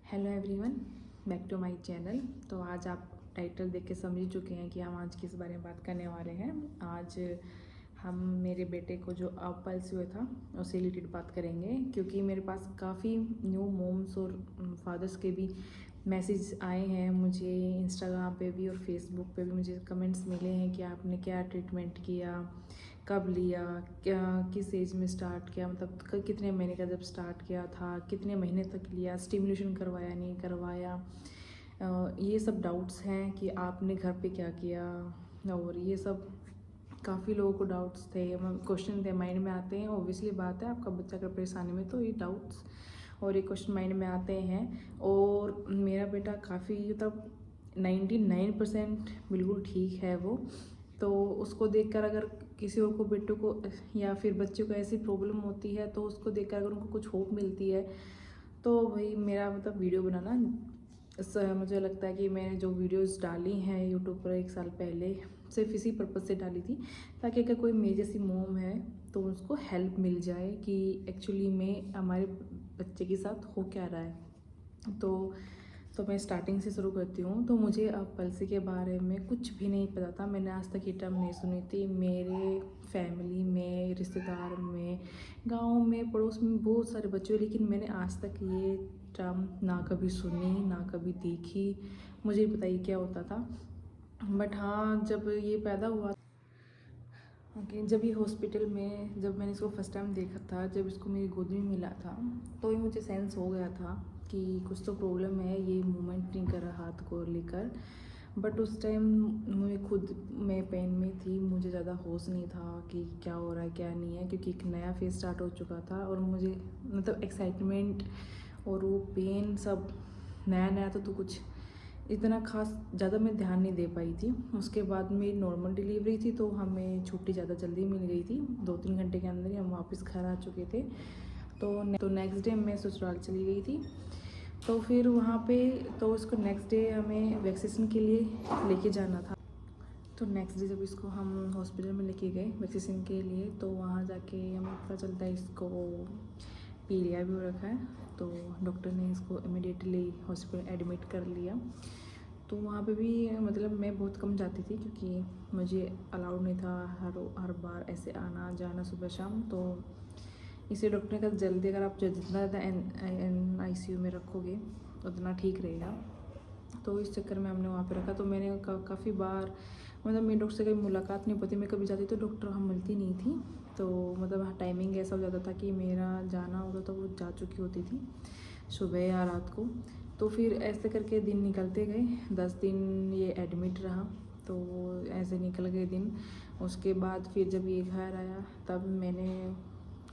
Hello everyone, back to my channel. तो आज आप टाइटल देख के समझ ही चुके हैं कि हम आज किस बारे में बात करने वाले हैं। आज हम मेरे बेटे को जो अपल्स हुआ था उससे रिलेटेड बात करेंगे, क्योंकि मेरे पास काफ़ी न्यू मोम्स और फादर्स के भी मैसेज आए हैं। मुझे इंस्टाग्राम पे भी और फेसबुक पे भी मुझे कमेंट्स मिले हैं कि आपने क्या ट्रीटमेंट किया, कब लिया, क्या किस एज में स्टार्ट किया, मतलब कितने महीने का जब स्टार्ट किया था, कितने महीने तक लिया, स्टिमुलेशन करवाया नहीं करवाया। ये सब डाउट्स हैं कि आपने घर पे क्या किया, और ये सब काफ़ी लोगों को डाउट्स थे, क्वेश्चन थे, माइंड में आते हैं। ऑब्वियसली बात है, आपका बच्चा अगर परेशानी में तो ये डाउट्स और ये क्वेश्चन माइंड में आते हैं। और मेरा बेटा काफ़ी मतलब 99% बिल्कुल ठीक है वो। तो उसको देखकर अगर किसी और को बेटों को या फिर बच्चों को ऐसी प्रॉब्लम होती है तो उसको देखकर अगर उनको कुछ होप मिलती है तो भाई मेरा मतलब वीडियो बनाना मुझे लगता है कि मैंने जो वीडियोस डाली हैं यूट्यूब पर 1 साल पहले सिर्फ इसी पर्पज़ से डाली थी, ताकि अगर कोई मेरी जैसी मोम है तो उसको हेल्प मिल जाए कि एक्चुअली में हमारे बच्चे के साथ हो क्या रहा है। तो मैं स्टार्टिंग से शुरू करती हूँ। तो मुझे अब पल्सी के बारे में कुछ भी नहीं पता था, मैंने आज तक ये टर्म नहीं सुनी थी। मेरे फैमिली में, रिश्तेदार में, गांव में, पड़ोस में बहुत सारे बच्चे हैं, लेकिन मैंने आज तक ये टर्म ना कभी सुनी ना कभी देखी। मुझे नहीं पता ये क्या होता था। बट हाँ, जब ये पैदा हुआ ओके, जब ये हॉस्पिटल में जब मैंने इसको फर्स्ट टाइम देखा था, जब इसको मेरी गोद में मिला था, तो ये मुझे सेंस हो गया था कि कुछ तो प्रॉब्लम है, ये मूवमेंट नहीं कर रहा हाथ को लेकर। बट उस टाइम मैं पेन में थी, मुझे ज़्यादा होश नहीं था कि क्या हो रहा है क्या नहीं है, क्योंकि एक नया फेज स्टार्ट हो चुका था और मुझे मतलब एक्साइटमेंट और वो पेन सब नया नया था, तो कुछ इतना खास ज़्यादा मैं ध्यान नहीं दे पाई थी। उसके बाद मेरी नॉर्मल डिलीवरी थी, तो हमें छुट्टी ज़्यादा जल्दी मिल गई थी, 2-3 घंटे के अंदर ही हम वापस घर आ चुके थे। तो नेक्स्ट डे मैं ससुराल चली गई थी। तो फिर वहाँ पे तो उसको नेक्स्ट डे हमें वैक्सीनेशन के लिए लेके जाना था। तो नेक्स्ट डे जब इसको हम हॉस्पिटल में लेके गए वैक्सीनेशन के लिए, तो वहाँ जाके हमें पता चलता है इसको पीलिया भी हो रखा है। तो डॉक्टर ने इसको इमीडिएटली हॉस्पिटल एडमिट कर लिया। तो वहाँ पे भी मतलब मैं बहुत कम जाती थी, क्योंकि मुझे अलाउड नहीं था हर बार ऐसे आना जाना सुबह शाम। तो इसे डॉक्टर ने कहा जल्दी अगर आप जितना ज़्यादा ICU में रखोगे उतना ठीक रहेगा। तो इस चक्कर में हमने वहाँ पे रखा। तो मैंने काफ़ी बार मतलब मेरे डॉक्टर से कभी मुलाकात नहीं होती, मैं कभी जाती तो डॉक्टर हम मिलती नहीं थी। तो मतलब टाइमिंग ऐसा हो जाता था कि मेरा जाना होता तो वो जा चुकी होती थी सुबह या रात को। तो फिर ऐसे करके दिन निकलते गए, 10 दिन ये एडमिट रहा। तो ऐसे निकल गए दिन। उसके बाद फिर जब ये घर आया तब मैंने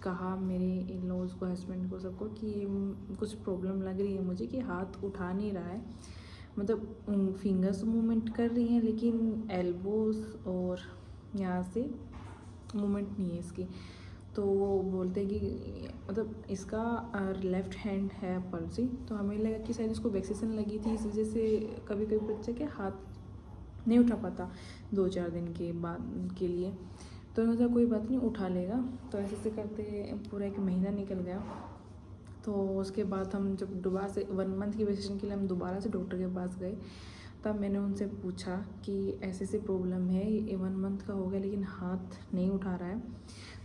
कहा मेरे इन लॉज़ को, हस्बैंड को, सबको कि कुछ प्रॉब्लम लग रही है मुझे कि हाथ उठा नहीं रहा है, मतलब फिंगर्स मूवमेंट कर रही हैं लेकिन एल्बोस और यहाँ से मूवमेंट नहीं है इसकी। तो वो बोलते हैं कि मतलब इसका लेफ़्ट हैंड है पल्सी। तो हमें लगा कि शायद इसको वैक्सीनेशन लगी थी, इस वजह से कभी कभी बच्चे के हाथ नहीं उठा पाता 2-4 दिन के बाद के लिए। तो मैंने सोचा कोई बात नहीं, उठा लेगा। तो ऐसे से करते पूरा 1 महीना निकल गया। तो उसके बाद हम जब दोबारा से 1 मंथ की वैक्सीनेशन के लिए हम दोबारा से डॉक्टर के पास गए, तब मैंने उनसे पूछा कि ऐसे प्रॉब्लम है, ये 1 मंथ का हो गया लेकिन हाथ नहीं उठा रहा है।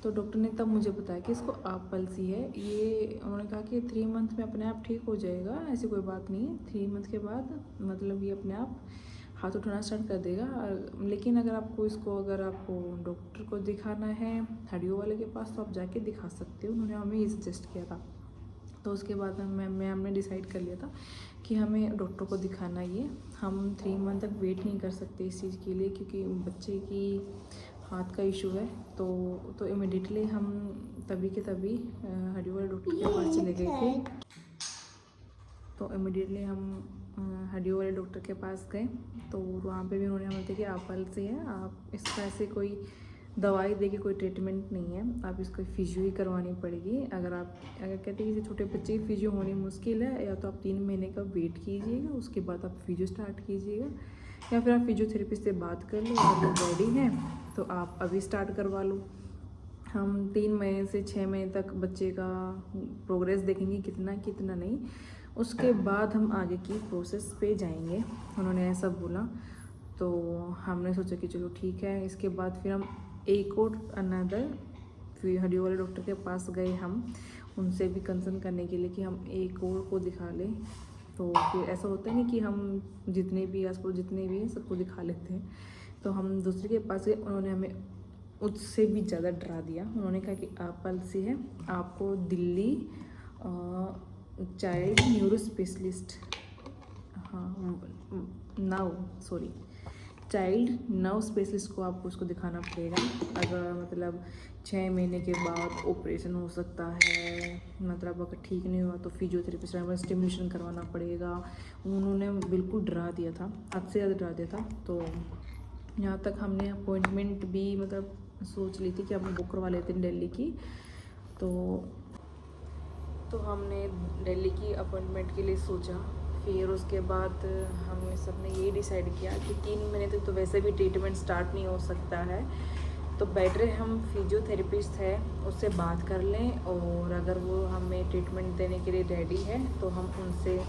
तो डॉक्टर ने तब मुझे बताया कि इसको अपल्सी है। ये उन्होंने कहा कि 3 मंथ में अपने आप ठीक हो जाएगा, ऐसी कोई बात नहीं है। 3 मंथ के बाद मतलब ये अपने आप हाथ उठाना स्टार्ट कर देगा। लेकिन अगर आपको डॉक्टर को दिखाना है हड्डियों वाले के पास, तो आप जाके दिखा सकते हो। उन्होंने हमें ये सजेस्ट किया था। तो उसके बाद हमने डिसाइड कर लिया था कि हमें डॉक्टर को दिखाना ये। हम 3 मंथ तक वेट नहीं कर सकते इस चीज़ के लिए, क्योंकि बच्चे की हाथ का इशू है। तो इमिडिएटली हम तभी के तभी हड्डी वाले डॉक्टर के पास चले गए थे। तो इमिडिएटली हम हड्डी वाले डॉक्टर के पास गए। तो वहाँ पे भी उन्होंने हमें बताया कि आप पल्सी है, आप इसका ऐसे कोई दवाई दे के कोई ट्रीटमेंट नहीं है, आप इसको फिजियो ही करवानी पड़ेगी। अगर कहते हैं कि छोटे बच्चे की फिजियो होनी मुश्किल है, या तो आप 3 महीने का वेट कीजिएगा, उसके बाद आप फिजियो स्टार्ट कीजिएगा, या फिर आप फिजियोथेरेपिस्ट से बात कर लो, अगर वो रेडी है तो आप अभी स्टार्ट करवा लो। हम 3 महीने से 6 महीने तक बच्चे का प्रोग्रेस देखेंगे, कितना नहीं। उसके बाद हम आगे की प्रोसेस पे जाएंगे, उन्होंने ऐसा बोला। तो हमने सोचा कि चलो ठीक है। इसके बाद फिर हम एक और अनदर फिर हड्डियों वाले डॉक्टर के पास गए, हम उनसे भी कंसर्न करने के लिए कि हम एक और को दिखा लें। तो फिर ऐसा होता है नहीं कि हम जितने भी आस पास जितने भी हैं सबको दिखा लेते हैं। तो हम दूसरे के पास गए, उन्होंने हमें उससे भी ज़्यादा डरा दिया। उन्होंने कहा कि आप पल्सी है, आपको Delhi child neuro specialist, child nerve specialist को आपको उसको दिखाना पड़ेगा। अगर मतलब 6 महीने के बाद ऑपरेशन हो सकता है, मतलब अगर ठीक नहीं हुआ तो फिजियोथेरेपिस्ट स्टिमुलेशन करवाना पड़ेगा। उन्होंने बिल्कुल डरा दिया था, हद से ज़्यादा डरा दिया था। तो यहाँ तक हमने अपॉइंटमेंट भी मतलब सोच ली थी कि हम बुक करवा लेते हैं दिल्ली की। तो हमने दिल्ली की अपॉइंटमेंट के लिए सोचा। फिर उसके बाद हमने सबने ये डिसाइड किया कि 3 महीने तक तो वैसे भी ट्रीटमेंट स्टार्ट नहीं हो सकता है, तो बेटर है हम फिजियोथेरेपिस्ट है उससे बात कर लें, और अगर वो हमें ट्रीटमेंट देने के लिए रेडी है तो हम उनसे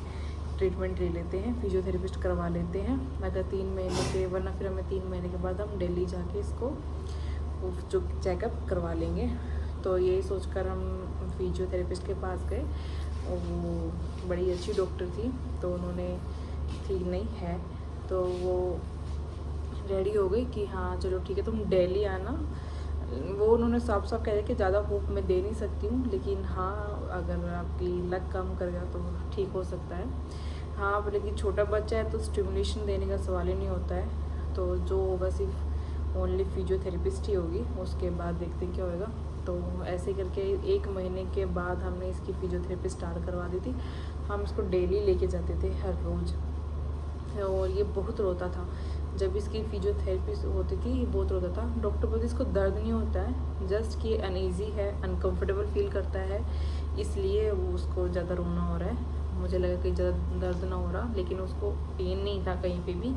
ट्रीटमेंट ले लेते हैं, फिजियोथेरेपिस्ट करवा लेते हैं। अगर 3 महीने के, वरना फिर हमें 3 महीने के बाद हम दिल्ली जाके इसको जो चेकअप करवा लेंगे। तो यही सोचकर हम फिजियोथेरेपिस्ट के पास गए, और वो बड़ी अच्छी डॉक्टर थी। तो उन्होंने ठीक नहीं है तो वो रेडी हो गई कि हाँ चलो ठीक है तुम दिल्ली आना। वो उन्होंने साफ साफ कह दिया कि ज़्यादा होप मैं दे नहीं सकती हूँ, लेकिन हाँ अगर आपकी लक काम कर गया तो ठीक हो सकता है। हाँ लेकिन छोटा बच्चा है तो स्टिमुलेशन देने का सवाल ही नहीं होता है। तो जो होगा सिर्फ ओनली फिजियोथेरेपिस्ट ही होगी, उसके बाद देखते हैं क्या होएगा। तो ऐसे करके 1 महीने के बाद हमने इसकी फिजियोथेरेपी स्टार्ट करवा दी थी। हम इसको डेली लेके जाते थे हर रोज़, और ये बहुत रोता था। जब इसकी फिजियोथेरेपी होती थी ये बहुत रोता था। डॉक्टर बोलते इसको दर्द नहीं होता है, जस्ट कि अनईजी है, अनकंफर्टेबल फील करता है, इसलिए वो उसको ज़्यादा रोना हो रहा है। मुझे लगा कि ज़्यादा दर्द ना हो रहा, लेकिन उसको पेन नहीं था कहीं पे भी।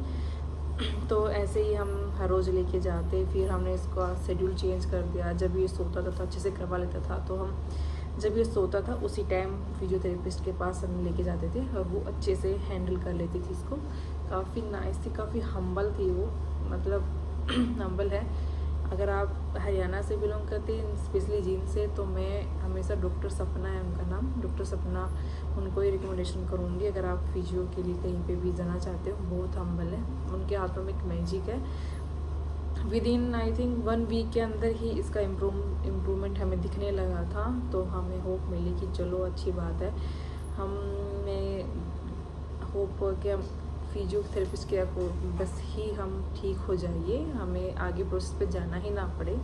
तो ऐसे ही हम हर रोज़ लेके जाते। फिर हमने इसका शेड्यूल चेंज कर दिया। जब ये सोता था तो अच्छे से करवा लेता था, तो हम जब ये सोता था उसी टाइम फिजियोथेरेपिस्ट के पास हम लेके जाते थे, और वो अच्छे से हैंडल कर लेती थी इसको। काफ़ी नाइस थी, काफ़ी हम्बल थी वो, मतलब हम्बल है। अगर आप हरियाणा से बिलोंग करते हैं, स्पेशली जींद से, तो मैं हमेशा डॉक्टर सपना है उनका नाम, डॉक्टर सपना, उनको ही रिकमेंडेशन करूँगी अगर आप फिजियो के लिए कहीं पे भी जाना चाहते हो। बहुत हम्बल है, उनके हाथों में एक मैजिक है। Within I think 1 week के अंदर ही इसका इम्प्रूवमेंट हमें दिखने लगा था। तो हमें होप मिली कि चलो अच्छी बात है, हमें होप कि हम फिजियोथेरेपिस्ट के बस ही हम ठीक हो जाइए, हमें आगे प्रोसेस पे जाना ही ना पड़े।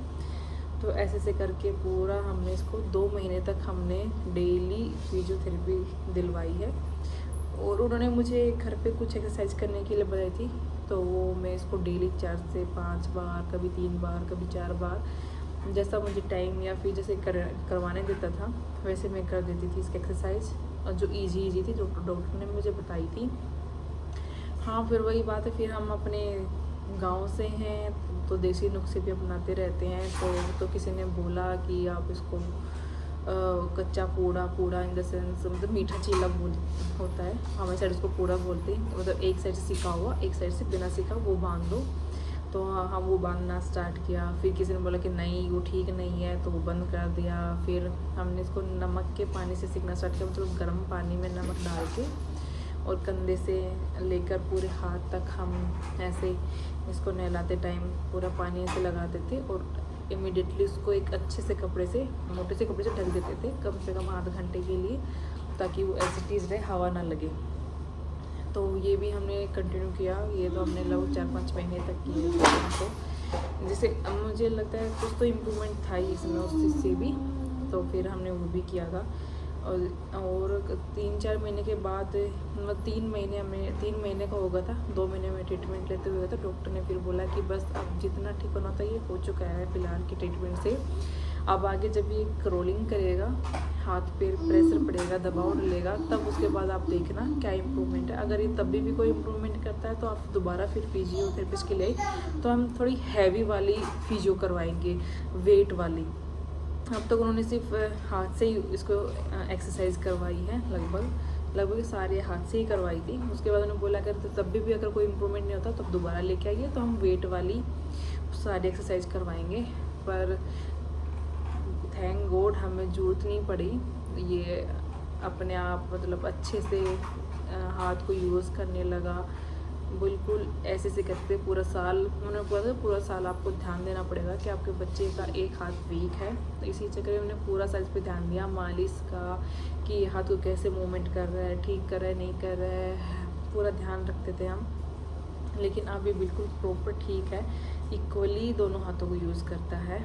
तो ऐसे ऐसे करके पूरा हमने इसको 2 महीने तक हमने डेली फिजियोथेरेपी दिलवाई है। और उन्होंने मुझे घर पे कुछ एक्सरसाइज करने के लिए बताई थी, तो वो मैं इसको डेली 4 से 5 बार, कभी 3 बार, कभी 4 बार, जैसा मुझे टाइम या फिर जैसे करवाने देता था वैसे मैं कर देती थी इसकी एक्सरसाइज, और जो इजी थी जो डॉक्टर ने मुझे बताई थी। हाँ फिर वही बात है, फिर हम अपने गांव से हैं तो देसी नुस्खे भी अपनाते रहते हैं। तो किसी ने बोला कि आप इसको कच्चा पूड़ा इन द सेंस, मतलब मीठा चीला होता है, हमारे साइड उसको पूड़ा बोलते हैं, मतलब एक साइड से सीखा हुआ, एक साइड से बिना सीखा वो बांध दो। तो हम वो बांधना स्टार्ट किया। फिर किसी ने बोला कि नहीं वो ठीक नहीं है, तो वो बंद कर दिया। फिर हमने इसको नमक के पानी से सीखना स्टार्ट किया, मतलब गर्म पानी में नमक डाल के, और कंधे से लेकर पूरे हाथ तक हम ऐसे इसको नहलाते टाइम पूरा पानी ऐसे लगाते थे, और इमीडिएटली उसको एक अच्छे से कपड़े से, मोटे से कपड़े से ढक देते थे, कम से कम आधे घंटे के लिए, ताकि वो एज इट इज़ रहे, हवा ना लगे। तो ये भी हमने कंटिन्यू किया। ये तो हमने लगभग 4-5 महीने तक किया तो जिससे मुझे लगता है कुछ तो इम्प्रूवमेंट था ही इसमें उस चीज़ से भी। तो फिर हमने वो भी किया था। और 3-4 महीने के बाद, मतलब 3 महीने का हो गया था, 2 महीने में ट्रीटमेंट लेते हुए था। डॉक्टर ने फिर बोला कि बस अब जितना ठीक होना था ये हो चुका है फ़िलहाल की ट्रीटमेंट से। अब आगे जब ये क्रॉलिंग करेगा, हाथ पे प्रेशर पड़ेगा, दबाव डलेगा, तब उसके बाद आप देखना क्या इम्प्रूवमेंट है। अगर ये तब भी कोई इम्प्रूवमेंट करता है तो आप दोबारा फिर फिजियोथेरेपिस्ट के लिए, तो हम थोड़ी हैवी वाली फिजियो करवाएंगे, वेट वाली। अब तक उन्होंने सिर्फ हाथ से ही इसको एक्सरसाइज करवाई है लगभग, लगभग सारे हाथ से ही करवाई थी। उसके बाद उन्होंने बोला अगर तब भी अगर कोई इम्प्रूवमेंट नहीं होता तो दोबारा लेके आइए, तो हम वेट वाली सारी एक्सरसाइज करवाएंगे। पर थैंक गॉड हमें ज़रूरत नहीं पड़ी, ये अपने आप मतलब अच्छे से हाथ को यूज़ करने लगा। बिल्कुल ऐसे से करते पूरा साल, उन्होंने बोला था पूरा साल आपको ध्यान देना पड़ेगा कि आपके बच्चे का एक हाथ वीक है। तो इसी चक्कर में हमने पूरा साल इस पर ध्यान दिया, मालिश का, कि हाथ को कैसे मूवमेंट कर रहा है, ठीक कर रहा है नहीं कर रहा है, पूरा ध्यान रखते थे हम। लेकिन अब ये बिल्कुल प्रॉपर ठीक है, इक्वली दोनों हाथों को यूज़ करता है।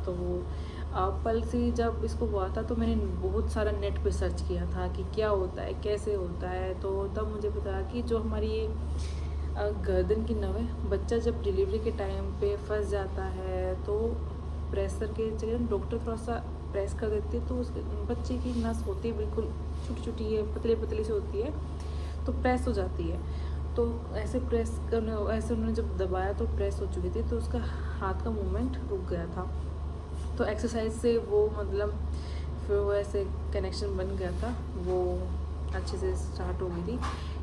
तो पल से जब इसको हुआ था तो मैंने बहुत सारा नेट पे सर्च किया था कि क्या होता है, कैसे होता है। तो तब मुझे पता कि जो हमारी ये गर्दन की नस है, बच्चा जब डिलीवरी के टाइम पे फंस जाता है तो प्रेशर के जगह डॉक्टर थोड़ा सा प्रेस कर देती है, तो उस बच्चे की नस होती है बिल्कुल छोटी छोटी है, पतले पतली सी होती है, तो प्रेस हो जाती है। तो ऐसे प्रेस करने, ऐसे उन्होंने जब दबाया तो प्रेस हो चुकी थी, तो उसका हाथ का मूवमेंट रुक गया था। तो एक्सरसाइज से वो मतलब फिर वो ऐसे कनेक्शन बन गया था, वो अच्छे से स्टार्ट हो गई थी।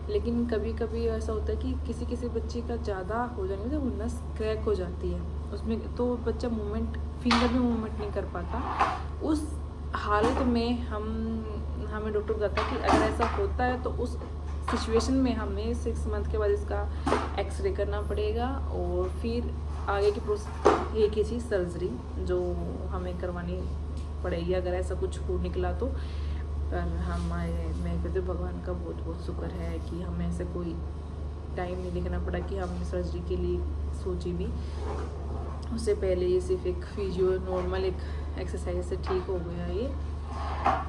लेकिन कभी कभी ऐसा होता है कि किसी किसी बच्चे का ज़्यादा हो जाने से वो नस क्रैक हो जाती है उसमें, तो बच्चा मूवमेंट, फिंगर में मूवमेंट नहीं कर पाता। उस हालत में हमें डॉक्टर बताता कि अगर ऐसा होता है तो उस सिचुएशन में हमें 6 मंथ के बाद इसका एक्सरे करना पड़ेगा, और फिर आगे की प्रोसेस एक ही चीज़ सर्जरी जो हमें करवानी पड़ेगी अगर ऐसा कुछ हो निकला तो। पर मैं कहते भगवान का बहुत बहुत शुक्र है कि हमें ऐसे कोई टाइम नहीं देखना पड़ा कि हमने सर्जरी के लिए सोची भी। उससे पहले ये सिर्फ एक फिजियो नॉर्मल एक एक्सरसाइज से ठीक हो गया ये।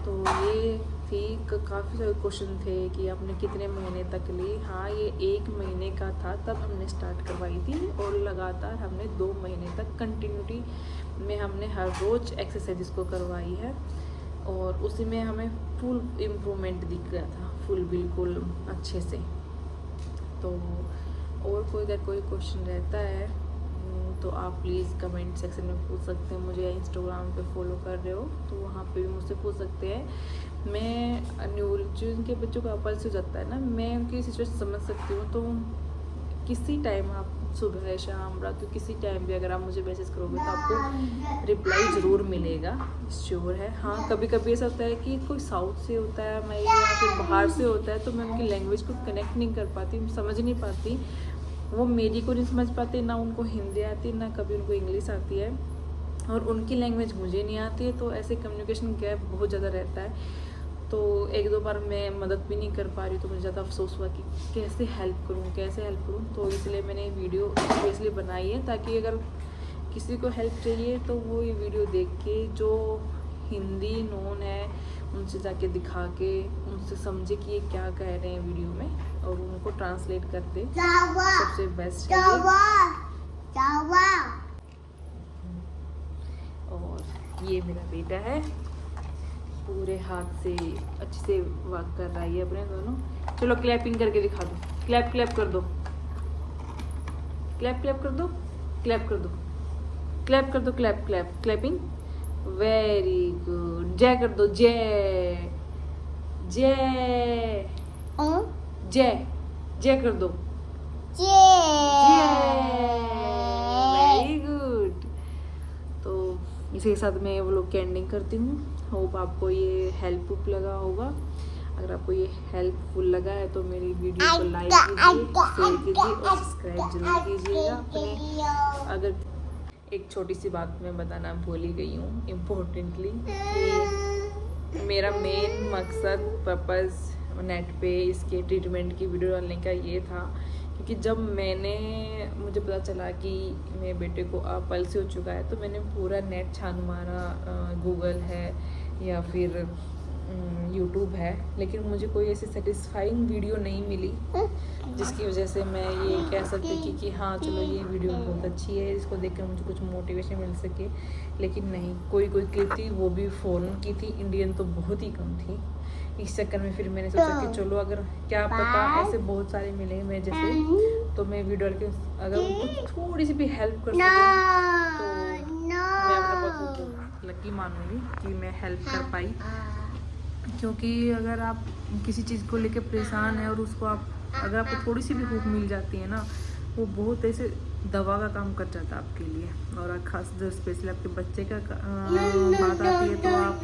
तो ये थी, काफ़ी सारे क्वेश्चन थे कि आपने कितने महीने तक ली। हाँ, ये 1 महीने का था तब हमने स्टार्ट करवाई थी, और लगातार हमने 2 महीने तक कंटिन्यूटी में हमने हर रोज़ एक्सरसाइज को करवाई है, और उसी में हमें फुल इम्प्रूवमेंट दिख गया था, फुल बिल्कुल अच्छे से। तो और कोई अगर कोई क्वेश्चन रहता है तो आप प्लीज़ कमेंट सेक्शन में पूछ सकते हैं मुझे। इंस्टाग्राम पे फॉलो कर रहे हो तो वहाँ पे भी मुझसे पूछ सकते हैं। मैं न्यू जो इनके बच्चों का अपल से हो जाता है ना, मैं उनकी सिचुएशन समझ सकती हूँ। तो किसी टाइम आप सुबह शाम रात को किसी टाइम भी अगर आप मुझे मैसेज करोगे तो आपको रिप्लाई ज़रूर मिलेगा, श्योर है। हाँ, कभी कभी ऐसा होता है कि कोई साउथ से होता है मैं, या फिर बाहर से होता है, तो मैं उनकी लैंग्वेज को कनेक्ट नहीं कर पाती, समझ नहीं पाती, वो मेरी को नहीं समझ पाते, ना उनको हिंदी आती, ना कभी उनको इंग्लिश आती है, और उनकी लैंग्वेज मुझे नहीं आती है। तो ऐसे कम्युनिकेशन गैप बहुत ज़्यादा रहता है। तो 1-2 बार मैं मदद भी नहीं कर पा रही, तो मुझे ज़्यादा अफसोस हुआ कि कैसे हेल्प करूँ। तो इसलिए मैंने वीडियो स्पेशली बनाई है, ताकि अगर किसी को हेल्प चाहिए तो वो ये वीडियो देख के, जो हिंदी नोन है उनसे जाके दिखा के उनसे समझे कि ये क्या कह रहे हैं वीडियो में, और उनको ट्रांसलेट कर दे, सबसे बेस्ट है और ये मेरा बेटा है, पूरे हाथ से अच्छे से वर्क कर रहा है ये अपने दोनों। चलो क्लैपिंग करके दिखा दो, क्लैप क्लैप कर दो, क्लैप क्लैप कर दो, क्लैप कर दो, क्लैप कर दो, clap clap clapping, very good. जय कर दो, जय जय जय जय कर दो, वेरी गुड। तो इसी के साथ मैं वो लोग की एंडिंग करती हूँ। होप आपको ये हेल्पफुल लगा होगा। अगर आपको ये हेल्पफुल लगा है तो मेरी वीडियो को लाइक कीजिए, शेयर कीजिए और सब्सक्राइब जरूर कीजिएगा अपने। अगर एक छोटी सी बात मैं बताना भूल ही गई हूँ इम्पोर्टेंटली, कि मेरा मेन मकसद पर्पज़ नेट पे इसके ट्रीटमेंट की वीडियो डालने का ये था, क्योंकि जब मुझे पता चला कि मेरे बेटे को अपल से हो चुका है, तो मैंने पूरा नेट छान मारा, गूगल है या फिर यूट्यूब है, लेकिन मुझे कोई ऐसी सेटिस्फाइंग वीडियो नहीं मिली जिसकी वजह से मैं ये कह सकती थी कि हाँ चलो ये वीडियो बहुत अच्छी है, इसको देखकर मुझे कुछ मोटिवेशन मिल सके। लेकिन नहीं, कोई क्लिप थी वो भी फॉरेन की थी, इंडियन तो बहुत ही कम थी। इस चक्कर में फिर मैंने सोचा कि चलो अगर क्या पता ऐसे बहुत सारे मिले मैं जैसे, तो मैं वीडियो के अगर उनको थोड़ी सी भी हेल्प कर सकूँ तो मैं अपना बहुत लकी मानूंगी कि मैं हेल्प कर पाई। क्योंकि अगर आप किसी चीज़ को लेकर परेशान है और उसको आप अगर आपको थोड़ी सी भी होप मिल जाती है ना, वो बहुत ऐसे दवा का काम कर जाता है आपके लिए। और खास जो स्पेशली आपके बच्चे का बात आती है तो आप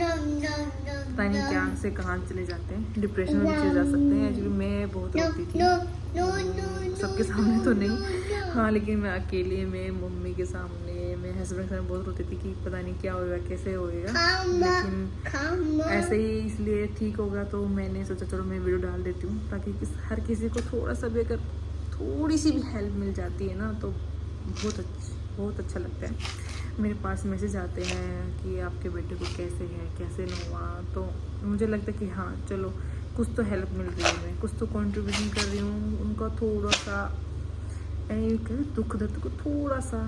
पता नहीं क्या से कहाँ चले जाते हैं, डिप्रेशन में भी चले जा सकते हैं। एक्चुअली मैं बहुत रोती थी, सबके सामने तो नहीं, हाँ, लेकिन मैं अकेले में मम्मी के सामने, मैं हस्बैंड के सामने बहुत रोती थी कि पता नहीं क्या होएगा, कैसे होएगा। लेकिन ऐसे ही इसलिए ठीक होगा तो मैंने सोचा चलो मैं वीडियो डाल देती हूँ, ताकि हर किसी को थोड़ा सा भी अगर थोड़ी सी भी हेल्प मिल जाती है ना तो बहुत अच्छा लगता है। मेरे पास मैसेज आते हैं कि आपके बेटे को कैसे है, कैसे नहीं हुआ, तो मुझे लगता है कि हाँ चलो कुछ तो हेल्प मिल रही है, मैं कुछ तो कंट्रीब्यूशन कर रही हूँ उनका थोड़ा सा एक दुख दर्द को थोड़ा सा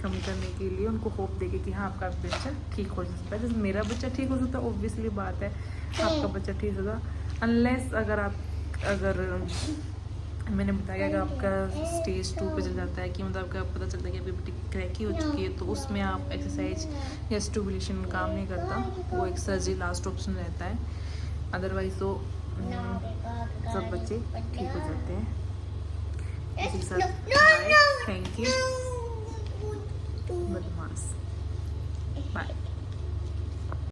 कम करने के लिए, उनको होप देके कि हाँ आपका बच्चा ठीक हो सकता है। जैसे मेरा बच्चा ठीक हो सकता है, ऑब्वियसली बात है आपका बच्चा ठीक होगा, अनलेस अगर मैंने बताया अगर आपका स्टेज 2 पे चल जाता है कि मतलब आपका पता चलता है कि आपकी बेटी क्रैक ही हो चुकी है, तो उसमें आप एक्सरसाइज या स्टूबुलेशन काम नहीं करता, वो एक सर्जरी लास्ट ऑप्शन रहता है। अदरवाइज तो सब बच्चे ठीक हो जाते हैं। इसी के साथ बाय, थैंक यू, बदमाश, बाय।